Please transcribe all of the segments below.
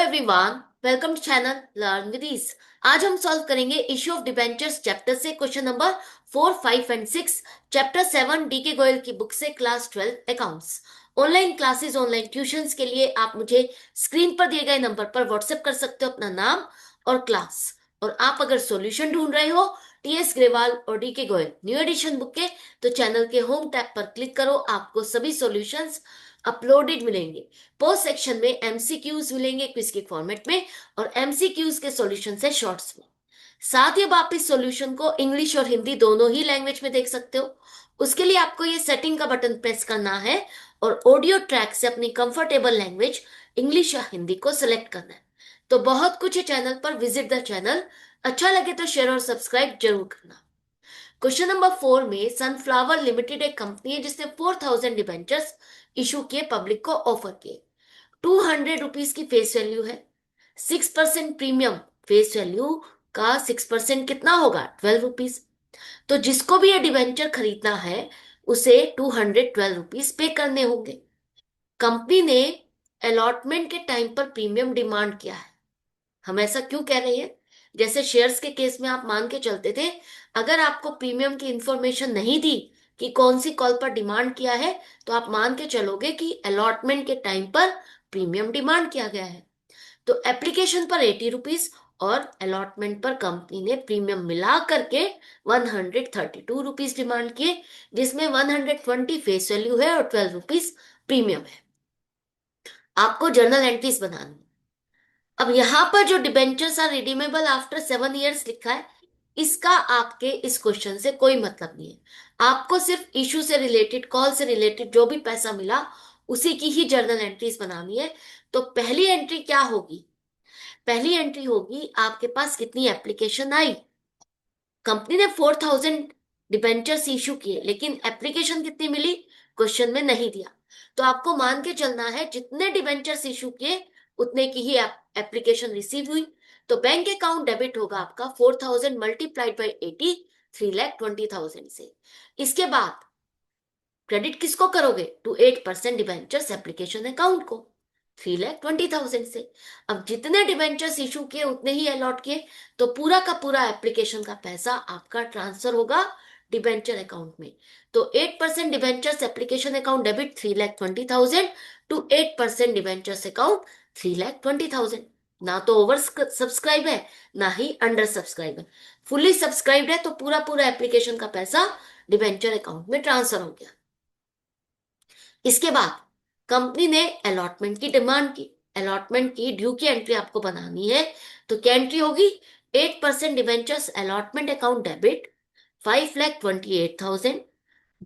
Everyone, welcome to channel learn with ease. आज हम solve करेंगे इश्यू ऑफ डिबेंचर्स चैप्टर से question number 4, 5 and 6। Chapter 7 D K Goyal की book से class 12 accounts. Online classes, online tuitions के लिए आप मुझे स्क्रीन पर दिए गए नंबर पर व्हाट्सएप कर सकते हो अपना नाम और क्लास। और आप अगर सॉल्यूशन ढूंढ रहे हो टीएस ग्रेवाल और D K Goyal new addition book के, तो चैनल के होम टैब पर क्लिक करो। आपको सभी सॉल्यूशंस अपलोडेड मिलेंगे। पोस्ट सेक्शन में एमसीक्यूज मिलेंगे क्विज के फॉर्मेट में, और एमसीक्यूज के सॉल्यूशन है शॉर्ट्स में। साथ ही अब आप इस सॉल्यूशन को इंग्लिश और हिंदी दोनों ही लैंग्वेज में देख सकते हो। उसके लिए आपको ये सेटिंग का बटन प्रेस करना है और ऑडियो ट्रैक से अपनी कंफर्टेबल लैंग्वेज इंग्लिश या हिंदी को सिलेक्ट करना है। तो बहुत कुछ है चैनल पर, विजिट द चैनल। अच्छा लगे तो शेयर और सब्सक्राइब जरूर करना। क्वेश्चन नंबर 4 में सनफ्लावर लिमिटेड एक कंपनी है जिसने 4,000 डिबेंचर्स इशू किए, पब्लिक को ऑफर किए। 200 रुपीज की फेस वैल्यू है। 6% प्रीमियम। फेस वैल्यू का 6% कितना होगा? 12 रुपीज। तो जिसको भी ये डिवेंचर खरीदना है उसे 212 रुपीज पे करने होंगे। कंपनी ने अलॉटमेंट के टाइम पर प्रीमियम डिमांड किया है। हम ऐसा क्यों कह रहे हैं? जैसे शेयर्स के केस में आप मान के चलते थे, अगर आपको प्रीमियम की इंफॉर्मेशन नहीं दी कि कौन सी कॉल पर डिमांड किया है, तो आप मान के चलोगे कि अलॉटमेंट के टाइम पर प्रीमियम डिमांड किया गया है। तो एप्लीकेशन पर 80 रुपीज और अलॉटमेंट पर कंपनी ने प्रीमियम मिला करके 132 रुपीज डिमांड किए, जिसमें 120 फेस वैल्यू है और 12 रुपीज प्रीमियम है। आपको जर्नल एंट्रीज बनानी। अब यहां पर जो debentures are redeemable after 7 years लिखा है, इसका आपके इस क्वेश्चन से कोई मतलब नहीं है। आपको सिर्फ इशू से रिलेटेड, कॉल से रिलेटेड जो भी पैसा मिला उसी की ही जर्नल एंट्रीज बनानी है। तो पहली एंट्री क्या होगी? पहली एंट्री होगी आपके पास कितनी एप्लीकेशन आई। कंपनी ने 4,000 डिबेंचर्स इशू किए, लेकिन एप्लीकेशन कितनी मिली क्वेश्चन में नहीं दिया। तो आपको मान के चलना है जितने डिबेंचर्स इशू किए उतने की ही एप्लीकेशन रिसीव हुई। तो बैंक अकाउंट डेबिट होगा आपका 4,000 मल्टीप्लाइड बाई 80, 3,20,000 से। इसके बाद क्रेडिट किसको करोगे? टू 8% डिबेंचर्स एप्लीकेशन अकाउंट को, 3,20,000 से। अब जितने डिबेंचर्स इशू किए उतने ही अलॉट किए, तो पूरा का पूरा एप्लीकेशन का पैसा आपका ट्रांसफर होगा डिबेंचर अकाउंट में। तो 8% debentures application account debit 3,20,000 to 8% debentures account 3,20,000। ना तो ओवर सब्सक्राइब है, ना ही अंडर सब्सक्राइब है। फुल्ली सब्सक्राइब्ड है, तो पूरा पूरा एप्लीकेशन का पैसा डिबेंचर अकाउंट में ट्रांसफर हो गया। इसके बाद कंपनी ने अलॉटमेंट की डिमांड की। अलॉटमेंट की ड्यू की एंट्री आपको बनानी है। तो क्या एंट्री होगी? 8% डिबेंचर्स अलॉटमेंट अकाउंट डेबिट 5,28,000।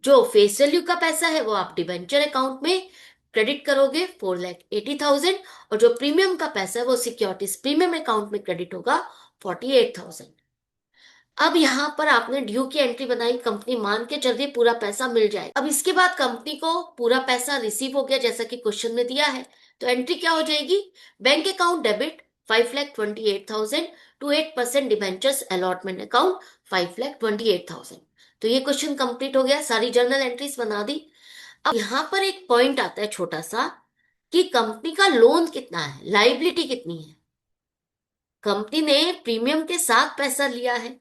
जो फेस वैल्यू का पैसा है वो आप डिबेंचर अकाउंट में क्रेडिट करोगे 4,80,000, और जो प्रीमियम का पैसा है वो सिक्योरिटीज प्रीमियम अकाउंट में क्रेडिट होगा 48,000। अब यहां पर आपने ड्यू की एंट्री बनाई, कंपनी मान के चल रही पूरा पैसा मिल जाए। अब इसके बाद कंपनी को पूरा पैसा रिसीव हो गया जैसा कि क्वेश्चन में दिया है। तो एंट्री क्या हो जाएगी? Bank account debit 5,28,000 to 8% debentures allotment account 5,28,000। तो ये क्वेश्चन कंप्लीट हो गया, सारी जर्नल एंट्रीज बना दी। अब यहां पर एक पॉइंट आता है छोटा सा, कि कंपनी का लोन कितना है, लाइबिलिटी कितनी है। कंपनी ने प्रीमियम के साथ पैसा लिया है,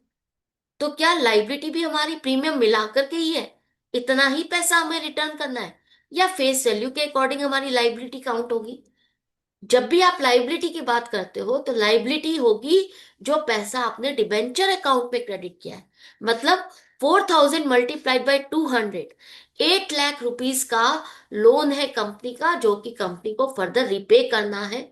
तो क्या लाइबिलिटी भी हमारी प्रीमियम मिलाकर के ही है? इतना ही पैसा हमें रिटर्न करना है, या फेस वैल्यू के अकॉर्डिंग हमारी लाइबिलिटी काउंट होगी? जब भी आप लाइबिलिटी की बात करते हो तो लाइबिलिटी होगी जो पैसा आपने डिबेंचर अकाउंट में क्रेडिट किया है। मतलब 4,000 मल्टीप्लाइड बाई 200, 8 लाख रुपीज का लोन है कंपनी का, जो कि कंपनी को फर्दर रिपे करना है।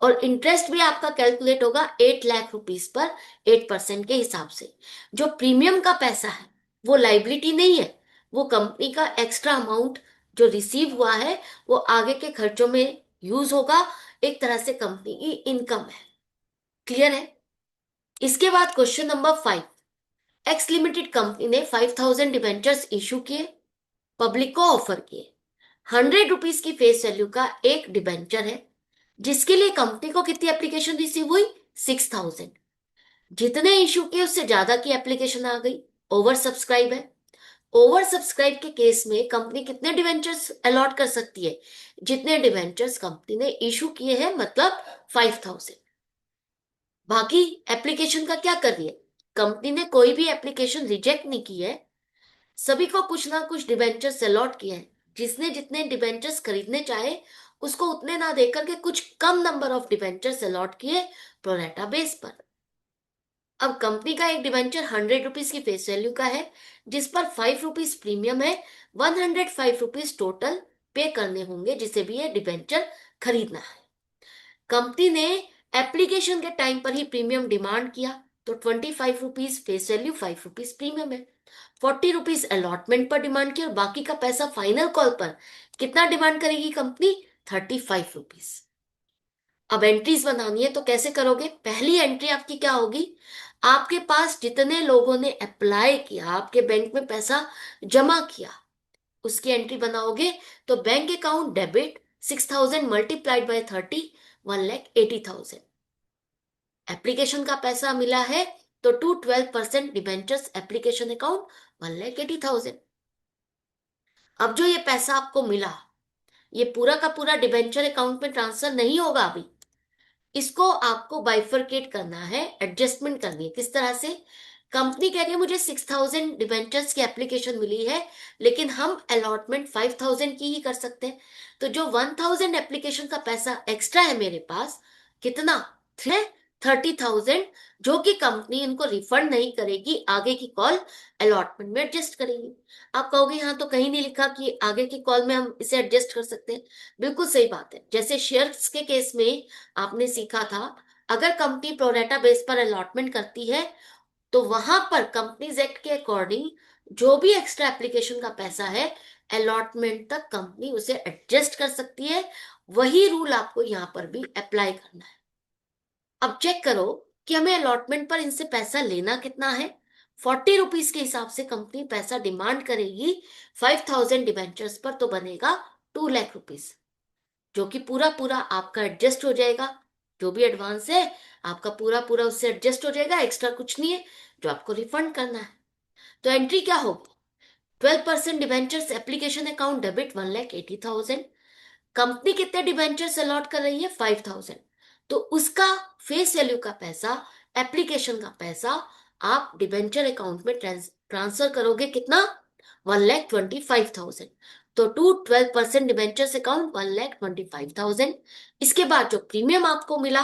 और इंटरेस्ट भी आपका कैलकुलेट होगा 8 लाख रुपीज पर 8% के हिसाब से। जो प्रीमियम का पैसा है वो लाइबिलिटी नहीं है, वो कंपनी का एक्स्ट्रा अमाउंट जो रिसीव हुआ है वो आगे के खर्चों में यूज होगा। एक तरह से कंपनी की इनकम है। क्लियर है? इसके बाद question number 5। X limited company ने 5,000 डिबेंचर्स इशू किए, पब्लिक को ऑफर किए। 100 रुपीज की फेस वैल्यू का एक डिबेंचर है, जिसके लिए कंपनी को कितनी एप्लीकेशन रिसीव हुई? 6,000। जितने इशू किए उससे ज्यादा की एप्लीकेशन आ गई, ओवर सब्सक्राइब है। ओवर सब्सक्राइब के केस में कंपनी कितने डिवेंचर्स अलॉट कर सकती है? जितने डिवेंचर्स कंपनी ने इशू किए हैं, मतलब 5,000। बाकी एप्लीकेशन का क्या कर रही है कंपनी? ने कोई भी एप्लीकेशन रिजेक्ट नहीं की है, सभी को कुछ ना कुछ डिबेंचर्स अलॉट किए हैं। जिसने जितने डिबेंचर्स खरीदने चाहे उसको उतने ना देकर के कुछ कम नंबर ऑफ डिबेंचर्स अलॉट किए प्रोरेटा बेस पर। अब कंपनी का एक डिबेंचर 100 रुपीज की फेस वैल्यू का है, जिस पर 5 रुपीज प्रीमियम है। 105 रुपीज टोटल पे करने होंगे जिसे भी ये डिबेंचर खरीदना है। कंपनी ने एप्लीकेशन के टाइम पर ही प्रीमियम डिमांड किया, तो 25 rupees face value, 5 rupees premium है। 40 रुपीज अलॉटमेंट पर डिमांड किया और बाकी का पैसा फाइनल कॉल पर कितना डिमांड करेगी कंपनी? 35 रुपीज। अब एंट्रीज बनानी है तो कैसे करोगे? पहली एंट्री आपकी क्या होगी? आपके पास जितने लोगों ने अप्लाई किया, आपके बैंक में पैसा जमा किया, उसकी एंट्री बनाओगे। तो bank account debit 6,000 multiplied by 30, 1,80,000। Application का पैसा मिला है तो 12% डिबेंचर्स एप्लीकेशन अकाउंट, 1,80,000। अब जो ये पैसा आपको मिला, ये पूरा का पूरा डिबेंचर अकाउंट में ट्रांसफर नहीं होगा अभी। इसको आपको बाइफरकेट करना है, एडजस्टमेंट करनी है। किस तरह से? कंपनी कह रही है मुझे 6,000 डिबेंचर्स की एप्लीकेशन मिली है, लेकिन हम अलॉटमेंट 5,000 की ही कर सकते हैं। तो जो 1,000 एप्लीकेशन का पैसा एक्स्ट्रा है मेरे पास, कितना है? 30,000, जो कि कंपनी इनको रिफंड नहीं करेगी, आगे की कॉल अलॉटमेंट में एडजस्ट करेगी। आप कहोगे यहाँ तो कहीं नहीं लिखा कि आगे की कॉल में हम इसे एडजस्ट कर सकते हैं। बिल्कुल सही बात है। जैसे शेयर्स के केस में आपने सीखा था, अगर कंपनी प्रोरेटा बेस पर अलॉटमेंट करती है तो वहां पर कंपनीज एक्ट के अकॉर्डिंग जो भी एक्स्ट्रा एप्लीकेशन का पैसा है, अलॉटमेंट तक कंपनी उसे एडजस्ट कर सकती है। वही रूल आपको यहां पर भी अप्लाई करना है। अब चेक करो कि हमें अलॉटमेंट पर इनसे पैसा लेना कितना है। 40 रुपीज के हिसाब से कंपनी पैसा डिमांड करेगी 5,000 डिवेंचर्स पर, तो बनेगा 2 लाख रुपीज, जो कि पूरा पूरा आपका एडजस्ट हो जाएगा। जो भी एडवांस है आपका पूरा पूरा उससे एडजस्ट हो जाएगा, एक्स्ट्रा कुछ नहीं है जो आपको रिफंड करना है। तो एंट्री क्या होगी? 12% debentures application account debit, 1,80,000। Company कितने डिवेंचर्स अलॉट कर रही है? 5,000। तो उसका फेस वैल्यू का पैसा, एप्लीकेशन का पैसा आप डिवेंचर अकाउंट में ट्रांसफर करोगे। कितना? 1,25,000। तो टू 12% डिवेंचर्स अकाउंट, 1,25,000। इसके बाद जो प्रीमियम आपको मिला,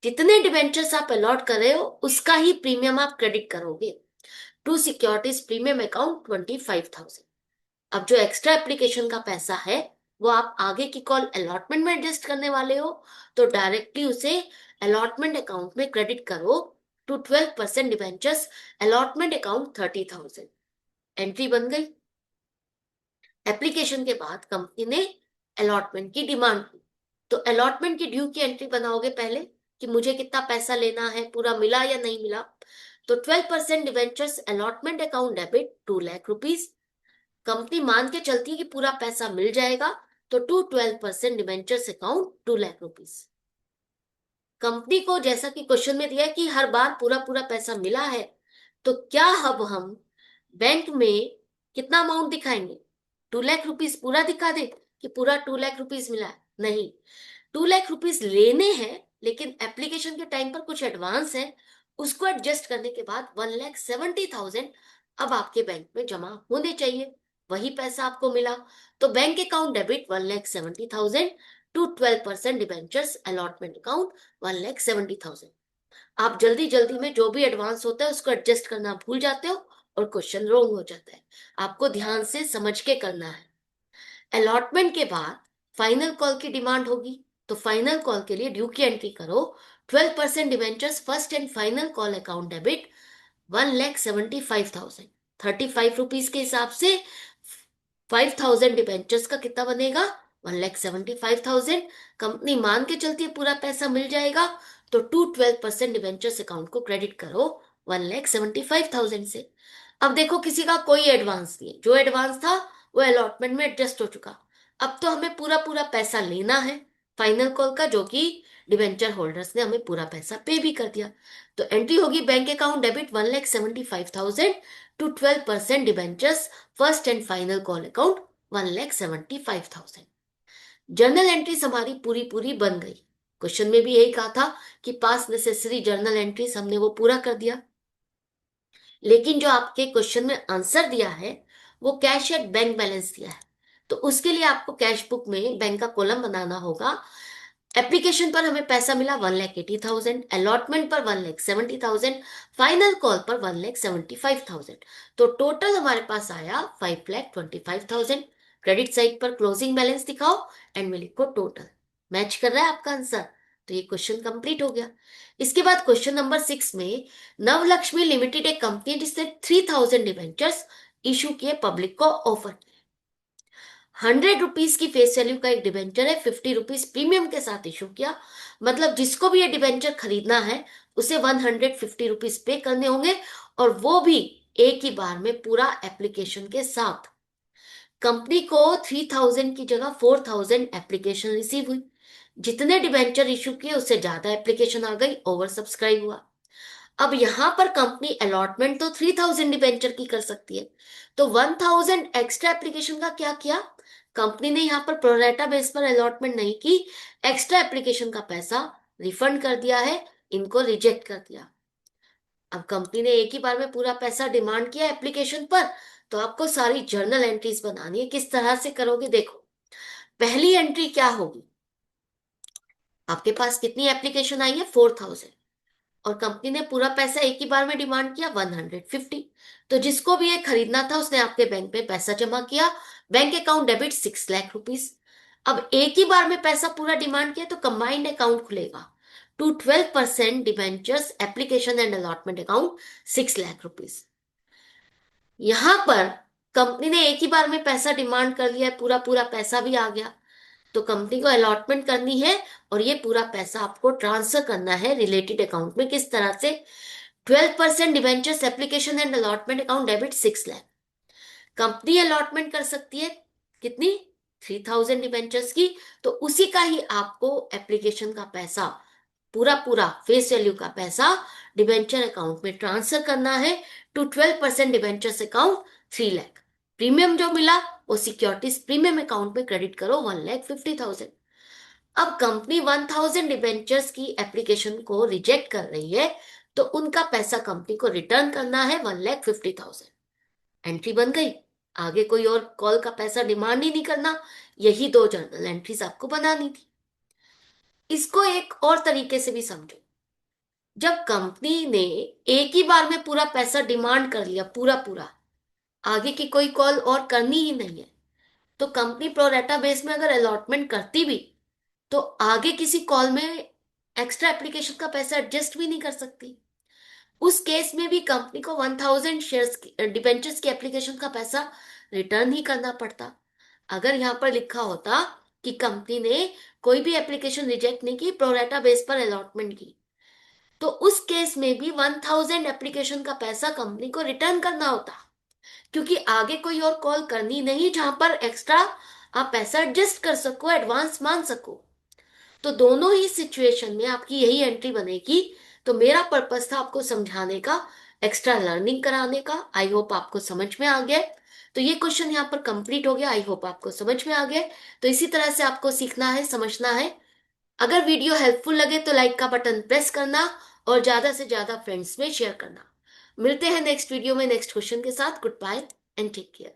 जितने डिवेंचर्स आप अलॉट कर रहे हो उसका ही प्रीमियम आप क्रेडिट करोगे टू सिक्योरिटीज प्रीमियम अकाउंट, 25,000। अब जो एक्स्ट्रा एप्लीकेशन का पैसा है वो आप आगे की कॉल अलॉटमेंट में एडजस्ट करने वाले हो, तो डायरेक्टली उसे अलॉटमेंट अकाउंट में क्रेडिट करो to 12% debentures allotment account, 30,000। Entry बन गई। एप्लीकेशन के बाद कंपनी ने अलॉटमेंट की डिमांड की, तो अलॉटमेंट की ड्यू की एंट्री बनाओगे पहले कि मुझे कितना पैसा लेना है, पूरा मिला या नहीं मिला। तो 12% debentures allotment account debit, 2 lakh rupees. Company मान के चलती है कि पूरा पैसा मिल जाएगा, तो to 12% debentures account, 2 lakh rupees. Company को जैसा कि क्वेश्चन में दिया है कि हर बार पूरा पूरा पैसा मिला है, तो क्या अब हम बैंक में कितना अमाउंट दिखाएंगे? 2 लाख रुपीज पूरा दिखा दे कि पूरा 2 लाख रुपीज मिला है? नहीं, 2 लाख रुपीज लेने हैं, लेकिन एप्लीकेशन के टाइम पर कुछ एडवांस है, उसको एडजस्ट करने के बाद 1,70,000 अब आपके बैंक में जमा होने चाहिए। वही पैसा आपको मिला, तो bank account debit, 1,70,000 to 12% debentures allotment account, 1,70,000। आप जल्दी जल्दी में जो भी एडवांस होता है उसको एडजस्ट करना भूल जाते हो और क्वेश्चन रॉन्ग हो जाता है। आपको ध्यान से समझ के करना है। अलॉटमेंट के बाद फाइनल कॉल की डिमांड होगी, तो फाइनल कॉल के लिए ड्यू की एंट्री करो। 12% debentures first and final call account debit, 1,75,000। 35 rupees के हिसाब से 5,000 डिवेंचर्स का कितना बनेगा? 1,75,000। कंपनी मान के चलती है पूरा पैसा मिल जाएगा, तो टू 12% डिवेंचर्स अकाउंट को क्रेडिट करो 1,75,000 से। अब देखो किसी का कोई एडवांस नहीं है, जो एडवांस था वो अलॉटमेंट में एडजस्ट हो चुका। अब तो हमें पूरा पूरा पैसा लेना है, फाइनल कॉल का, जो कि डिबेंचर होल्डर्स ने हमें पूरा पैसा पे भी कर दिया। तो एंट्री होगी bank account debit 1,75,000 to 12% debentures first and final call account 1,75,000। Journal entries हमारी पूरी पूरी बन गई। क्वेश्चन में भी यही कहा था कि पास नेसेसरी जर्नल एंट्रीज हमने वो पूरा कर दिया। लेकिन जो आपके क्वेश्चन में आंसर दिया है वो कैश एट बैंक बैलेंस दिया है। तो उसके लिए आपको कैश बुक में बैंक का कॉलम बनाना होगा। एप्लीकेशन पर हमें पैसा मिला 1,80,000, अलॉटमेंट पर 1,70,000, फाइनल कॉल पर 1,75,000। तो टोटल हमारे पास आया 5,25,000। क्रेडिट साइड पर क्लोजिंग बैलेंस दिखाओ एंड में लिखो टोटल। मैच कर रहा है आपका आंसर, तो ये क्वेश्चन कंप्लीट हो गया। इसके बाद क्वेश्चन नंबर 6 में नवलक्ष्मी लिमिटेड एक कंपनी जिसने 3,000 डिबेंचर्स इशू किए पब्लिक को ऑफर। 100 रुपीज की फेस वैल्यू का एक डिबेंचर है, 50 रुपीज प्रीमियम के साथ इशू किया। मतलब जिसको भी ये डिबेंचर खरीदना है उसे 150 रुपीज पे करने होंगे, और वो भी एक ही बार में पूरा एप्लीकेशन के साथ। कंपनी को 3,000 की जगह 4,000 एप्लीकेशन रिसीव हुई। जितने डिबेंचर इशू किए उससे ज्यादा एप्लीकेशन आ गई, ओवर सब्सक्राइब हुआ। अब यहां पर कंपनी अलॉटमेंट तो 3,000 डिबेंचर की कर सकती है, तो 1,000 एक्स्ट्रा एप्लीकेशन का क्या किया कंपनी ने? यहां पर प्रोरेटा बेस पर अलॉटमेंट नहीं की, एक्स्ट्रा एप्लीकेशन का पैसा रिफंड कर दिया है, इनको रिजेक्ट कर दिया। अब कंपनी ने एक ही बार में पूरा पैसा डिमांड किया एप्लीकेशन पर, तो आपको सारी जर्नल एंट्रीज बनानी है। किस तरह से करोगे देखो। पहली एंट्री क्या होगी, आपके पास कितनी एप्लीकेशन आई है 4,000, और कंपनी ने पूरा पैसा एक ही बार में डिमांड किया 150। तो जिसको भी ये खरीदना था उसने आपके बैंक में पैसा जमा किया, bank account debit 6 lakh rupees. अब एक ही बार में पैसा पूरा डिमांड किया तो कंबाइंड अकाउंट खुलेगा to 12% debentures application and allotment account 6 lakh rupees. यहां पर कंपनी ने एक ही बार में पैसा डिमांड कर लिया है, पूरा पूरा पैसा भी आ गया, तो कंपनी को अलॉटमेंट करनी है और ये पूरा पैसा आपको ट्रांसफर करना है रिलेटेड अकाउंट में। किस तरह से? 12% debentures application and allotment account debit 6 lakh. Company allotment कर सकती है कितनी? 3,000 डिवेंचर्स की। तो उसी का ही आपको एप्लीकेशन का पैसा, पूरा पूरा फेस वैल्यू का पैसा डिवेंचर अकाउंट में ट्रांसफर करना है to 12% debentures account 3 lakh. Premium जो मिला वो सिक्योरिटीज प्रीमियम अकाउंट में क्रेडिट करो 1,50,000। अब कंपनी 1,000 डिबेंचर्स की एप्लीकेशन को रिजेक्ट कर रही है, तो उनका पैसा कंपनी को रिटर्न करना है 1,50,000। एंट्री बन गई। आगे कोई और कॉल का पैसा डिमांड ही नहीं करना, यही दो जर्नल एंट्रीज आपको बनानी थी। इसको एक और तरीके से भी समझो। जब कंपनी ने एक ही बार में पूरा पैसा डिमांड कर लिया, पूरा पूरा, आगे की कोई कॉल और करनी ही नहीं है, तो कंपनी प्रोरेटा बेस में अगर अलॉटमेंट करती भी तो आगे किसी कॉल में एक्स्ट्रा एप्लीकेशन का पैसा एडजस्ट भी नहीं कर सकती। उस केस में भी कंपनी को 1,000 शेयर्स डिबेंचर्स की एप्लीकेशन का पैसा रिटर्न ही करना पड़ता। अगर यहां पर लिखा होता कि कंपनी ने कोई भी एप्लीकेशन रिजेक्ट नहीं की, प्रोरेटा बेस पर अलॉटमेंट की, तो उस केस में भी 1,000 एप्लीकेशन का पैसा कंपनी को रिटर्न करना होता, क्योंकि आगे कोई और कॉल करनी नहीं जहां पर एक्स्ट्रा आप पैसा एडजस्ट कर सको, एडवांस मांग सको। तो दोनों ही सिचुएशन में आपकी यही एंट्री बनेगी। तो मेरा पर्पस था आपको समझाने का, एक्स्ट्रा लर्निंग कराने का। आई होप आपको समझ में आ गया। तो ये क्वेश्चन यहाँ पर कंप्लीट हो गया। आई होप आपको समझ में आ गया। तो इसी तरह से आपको सीखना है, समझना है। अगर वीडियो हेल्पफुल लगे तो लाइक का बटन प्रेस करना और ज्यादा से ज्यादा फ्रेंड्स में शेयर करना। मिलते हैं नेक्स्ट वीडियो में नेक्स्ट क्वेश्चन के साथ। Goodbye and take care.